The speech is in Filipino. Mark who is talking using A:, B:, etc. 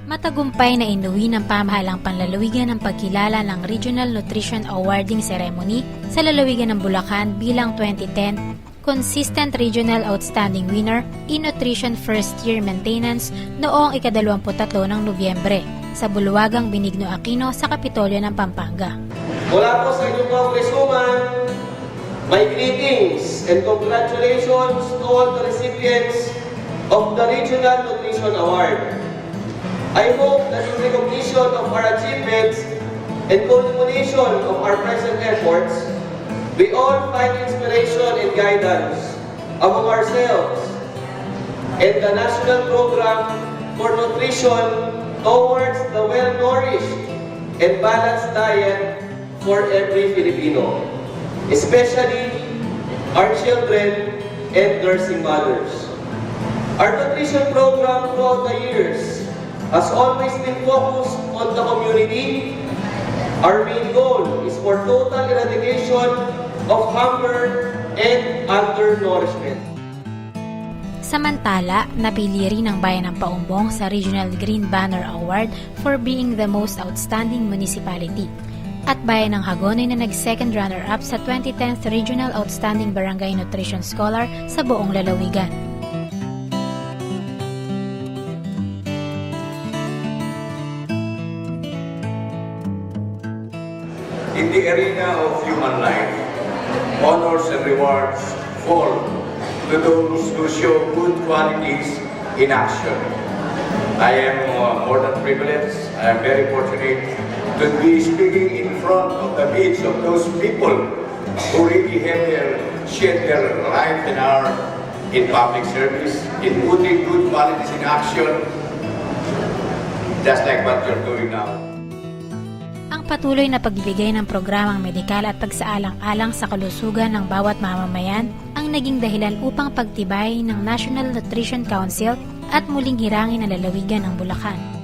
A: Matagumpay na inuwi ng pamahalang panlalawigan ang pagkilala ng Regional Nutrition Awarding Ceremony sa lalawigan ng Bulacan bilang 2010 Consistent Regional Outstanding Winner in Nutrition First Year Maintenance noong ika-23 ng Nobyembre sa Bulwagang Benigno Aquino sa Kapitolyo ng Pampanga.
B: Mula po sa inyong congresswoman, my greetings and congratulations to all the recipients of the Regional Nutrition Award. I hope that in recognition of our achievements and culmination of our present efforts, we all find inspiration and guidance among ourselves and the National Program for Nutrition towards the well-nourished and balanced diet for every Filipino, especially our children and nursing mothers. Our nutrition program throughout the years has always been focused on the community. Our main goal is for total eradication of hunger and undernourishment.
A: Samantala, napili rin ang Bayan ng Paumbong sa Regional Green Banner Award for being the most outstanding municipality. At Bayan ng Hagonoy na nag-second runner-up sa 2010th Regional Outstanding Barangay Nutrition Scholar sa buong lalawigan.
C: In the arena of human life, honors and rewards fall to those who show good qualities in action. I am more than privileged. I am very fortunate to be speaking in front of the midst of those people who really have shed their life and are in public service, in putting good qualities in action, just like what you're doing now.
A: Ang patuloy na pagbibigay ng programang medikal at pagsaalang-alang sa kalusugan ng bawat mamamayan ang naging dahilan upang pagtibay ng National Nutrition Council at muling hirangin ang lalawigan ng Bulacan.